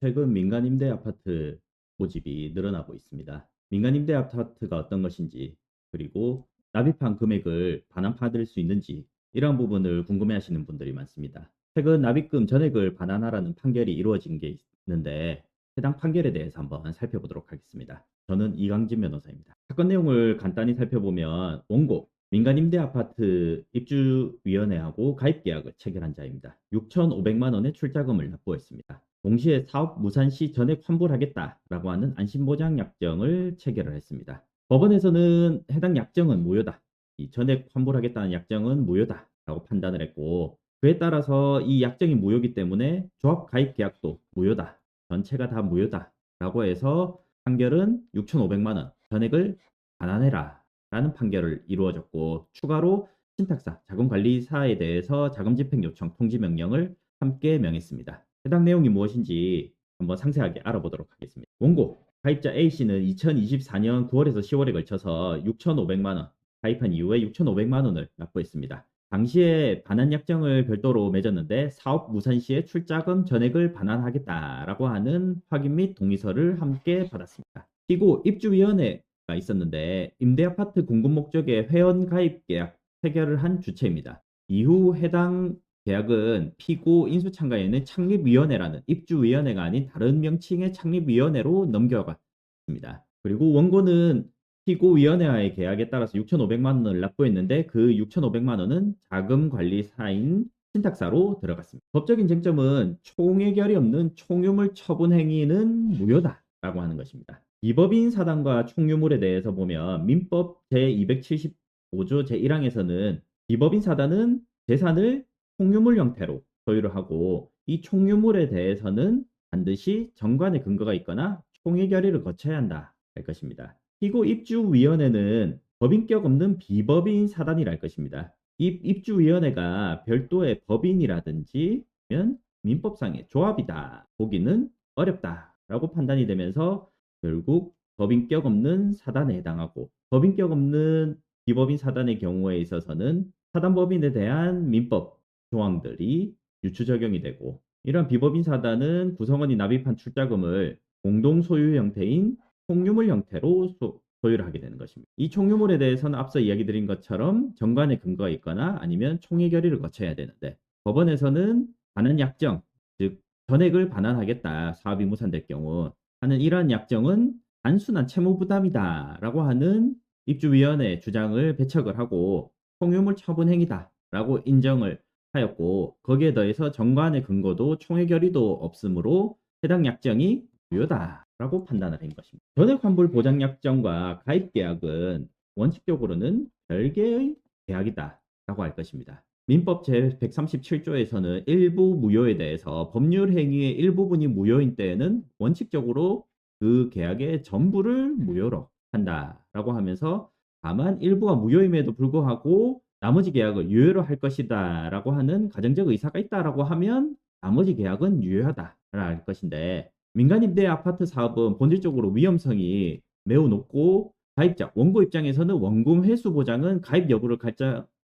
최근 민간 임대 아파트 모집이 늘어나고 있습니다. 민간 임대 아파트가 어떤 것인지, 그리고 납입한 금액을 반환받을 수 있는지, 이런 부분을 궁금해하시는 분들이 많습니다. 최근 납입금 전액을 반환하라는 판결이 이루어진 게 있는데, 해당 판결에 대해서 한번 살펴보도록 하겠습니다. 저는 이강진 변호사입니다. 사건 내용을 간단히 살펴보면, 원고 민간 임대 아파트 입주위원회하고 가입계약을 체결한 자입니다. 6,500만 원의 출자금을 납부했습니다. 동시에 사업 무산 시 전액 환불하겠다라고 하는 안심보장 약정을 체결을 했습니다. 법원에서는 해당 약정은 무효다. 이 전액 환불하겠다는 약정은 무효다라고 판단을 했고, 그에 따라서 이 약정이 무효기 때문에 조합 가입 계약도 무효다. 전체가 다 무효다라고 해서 판결은 6,500만 원 전액을 반환해라 라는 판결을 이루어졌고, 추가로 신탁사, 자금관리사에 대해서 자금집행 요청 통지 명령을 함께 명했습니다. 해당 내용이 무엇인지 한번 상세하게 알아보도록 하겠습니다. 원고 가입자 A씨는 2024년 9월에서 10월에 걸쳐서 6,500만 원 가입한 이후에 6,500만 원을 납부했습니다. 당시에 반환 약정을 별도로 맺었는데 사업 무산 시에 출자금 전액을 반환하겠다라고 하는 확인 및 동의서를 함께 받았습니다. 그리고 입주위원회가 있었는데 임대아파트 공급 목적의 회원 가입 계약 체결을 한 주체입니다. 이후 해당 계약은 피고 인수참가인의 창립위원회라는 입주위원회가 아닌 다른 명칭의 창립위원회로 넘겨갔습니다. 그리고 원고는 피고위원회와의 계약에 따라서 6,500만 원을 납부했는데 그 6,500만 원은 자금관리사인 신탁사로 들어갔습니다. 법적인 쟁점은 총회결이 없는 총유물 처분 행위는 무효다라고 하는 것입니다. 비법인 사단과 총유물에 대해서 보면 민법 제275조 제1항에서는 비법인 사단은 재산을 총유물 형태로 소유를 하고, 이 총유물에 대해서는 반드시 정관의 근거가 있거나 총회 결의를 거쳐야 한다 할 것입니다. 피고 입주위원회는 법인격 없는 비법인 사단이랄 것입니다. 이 입주위원회가 별도의 법인이라든지 민법상의 조합이다 보기는 어렵다라고 판단이 되면서 결국 법인격 없는 사단에 해당하고, 법인격 없는 비법인 사단의 경우에 있어서는 사단법인에 대한 민법 조항들이 유추 적용이 되고, 이런 비법인 사단은 구성원이 납입한 출자금을 공동 소유 형태인 총유물 형태로 소유를 하게 되는 것입니다. 이 총유물에 대해서는 앞서 이야기 드린 것처럼 정관의 근거가 있거나 아니면 총회 결의를 거쳐야 되는데, 법원에서는 반환 약정, 즉 전액을 반환하겠다 사업이 무산될 경우 하는 이러한 약정은 단순한 채무 부담이다라고 하는 입주위원회 주장을 배척을 하고 총유물 처분 행위다라고 인정을 하였고, 거기에 더해서 정관의 근거도 총회 결의도 없으므로 해당 약정이 무효다라고 판단을 한 것입니다. 전액 환불 보장 약정과 가입 계약은 원칙적으로는 별개의 계약이다라고 할 것입니다. 민법 제137조에서는 일부 무효에 대해서 법률 행위의 일부분이 무효인 때에는 원칙적으로 그 계약의 전부를 무효로 한다라고 하면서, 다만 일부가 무효임에도 불구하고 나머지 계약을 유효로 할 것이다 라고 하는 가정적 의사가 있다라고 하면 나머지 계약은 유효하다라 할 것인데, 민간 임대 아파트 사업은 본질적으로 위험성이 매우 높고, 가입자 원고 입장에서는 원금 회수 보장은 가입 여부를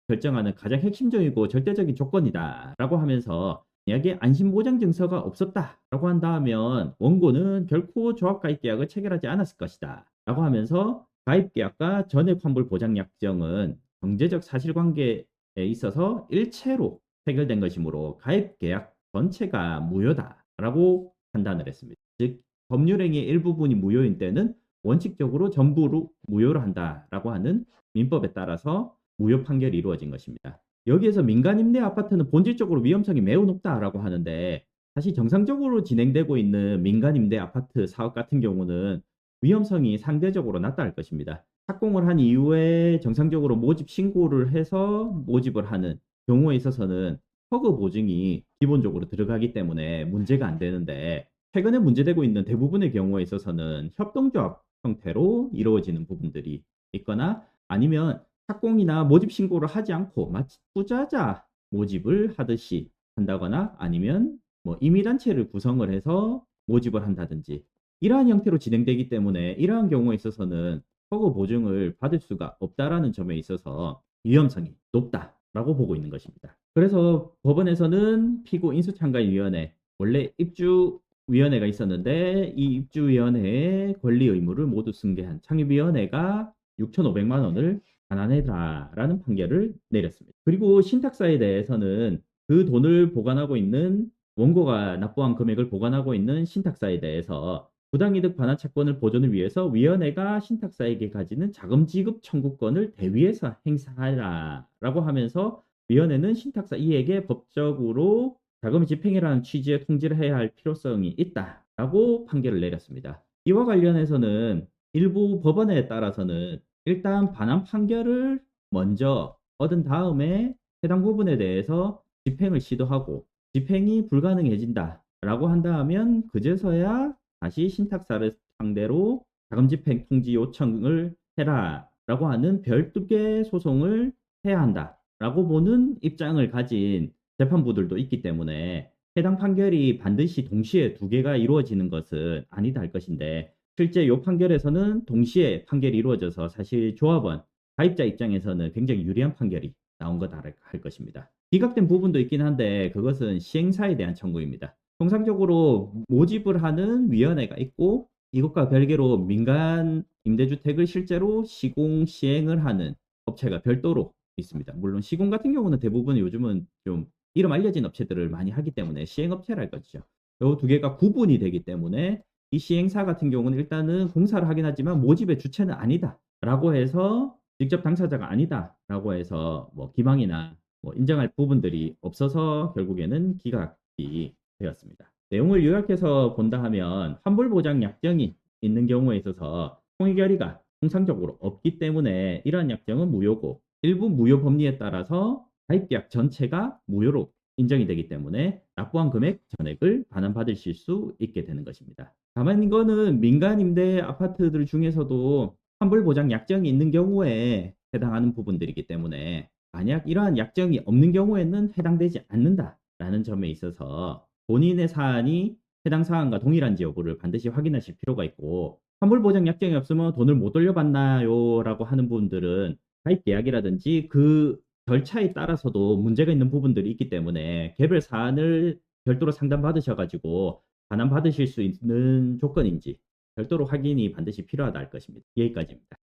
결정하는 가장 핵심적이고 절대적인 조건이다라고 하면서, 만약에 안심보장 증서가 없었다라고 한다면 원고는 결코 조합가입 계약을 체결하지 않았을 것이다 라고 하면서, 가입 계약과 전액 환불 보장 약정은 경제적 사실관계에 있어서 일체로 체결된 것이므로 가입 계약 전체가 무효다라고 판단을 했습니다. 즉 법률행위의 일부분이 무효인 때는 원칙적으로 전부로 무효로 한다라고 하는 민법에 따라서 무효 판결이 이루어진 것입니다. 여기에서 민간 임대 아파트는 본질적으로 위험성이 매우 높다라고 하는데, 사실 정상적으로 진행되고 있는 민간 임대 아파트 사업 같은 경우는 위험성이 상대적으로 낮다 할 것입니다. 착공을 한 이후에 정상적으로 모집 신고를 해서 모집을 하는 경우에 있어서는 허그 보증이 기본적으로 들어가기 때문에 문제가 안 되는데, 최근에 문제되고 있는 대부분의 경우에 있어서는 협동조합 형태로 이루어지는 부분들이 있거나, 아니면 착공이나 모집 신고를 하지 않고 마치 투자자 모집을 하듯이 한다거나, 아니면 뭐 임의단체를 구성을 해서 모집을 한다든지, 이러한 형태로 진행되기 때문에 이러한 경우에 있어서는 허그 보증을 받을 수가 없다라는 점에 있어서 위험성이 높다라고 보고 있는 것입니다. 그래서 법원에서는 피고 인수참가인위원회, 원래 입주위원회가 있었는데 이 입주위원회의 권리 의무를 모두 승계한 창립위원회가 6,500만 원을 반환해라라는 판결을 내렸습니다. 그리고 신탁사에 대해서는 그 돈을 보관하고 있는 원고가 납부한 금액을 보관하고 있는 신탁사에 대해서 부당이득 반환 채권을 보존을 위해서 위원회가 신탁사에게 가지는 자금 지급 청구권을 대위에서 행사하라라고 하면서 위원회는 신탁사 이에게 법적으로 자금 집행이라는 취지의 통지를 해야 할 필요성이 있다라고 판결을 내렸습니다. 이와 관련해서는 일부 법원에 따라서는 일단 반환 판결을 먼저 얻은 다음에 해당 부분에 대해서 집행을 시도하고 집행이 불가능해진다라고 한다면 그제서야 다시 신탁사를 상대로 자금집행 통지 요청을 해라라고 하는 별도의 소송을 해야 한다라고 보는 입장을 가진 재판부들도 있기 때문에 해당 판결이 반드시 동시에 두 개가 이루어지는 것은 아니다 할 것인데 실제 이 판결에서는 동시에 판결이 이루어져서 사실 조합원 가입자 입장에서는 굉장히 유리한 판결이 나온 거다 할 것입니다. 기각된 부분도 있긴 한데 그것은 시행사에 대한 청구입니다. 통상적으로 모집을 하는 위원회가 있고 이것과 별개로 민간 임대주택을 실제로 시공 시행을 하는 업체가 별도로 있습니다. 물론 시공 같은 경우는 대부분 요즘은 좀 이름 알려진 업체들을 많이 하기 때문에 시행업체라 할 것이죠. 이 두 개가 구분이 되기 때문에 이 시행사 같은 경우는 일단은 공사를 하긴 하지만 모집의 주체는 아니다라고 해서 직접 당사자가 아니다라고 해서 뭐 기망이나 뭐 인정할 부분들이 없어서 결국에는 기각이 되었습니다. 내용을 요약해서 본다 하면 환불보장 약정이 있는 경우에 있어서 통의결의가 통상적으로 없기 때문에 이러한 약정은 무효고 일부 무효 법리에 따라서 가입계약 전체가 무효로 인정이 되기 때문에 납부한 금액 전액을 반환받으실 수 있게 되는 것입니다. 다만 이거는 민간 임대 아파트들 중에서도 환불보장 약정이 있는 경우에 해당하는 부분들이기 때문에 만약 이러한 약정이 없는 경우에는 해당되지 않는다라는 점에 있어서 본인의 사안이 해당 사안과 동일한지 여부를 반드시 확인하실 필요가 있고 환불보장 약정이 없으면 돈을 못 돌려받나요? 라고 하는 부분들은 가입 계약이라든지 그 절차에 따라서도 문제가 있는 부분들이 있기 때문에 개별 사안을 별도로 상담받으셔가지고 반환받으실 수 있는 조건인지 별도로 확인이 반드시 필요하다 할 것입니다. 여기까지입니다.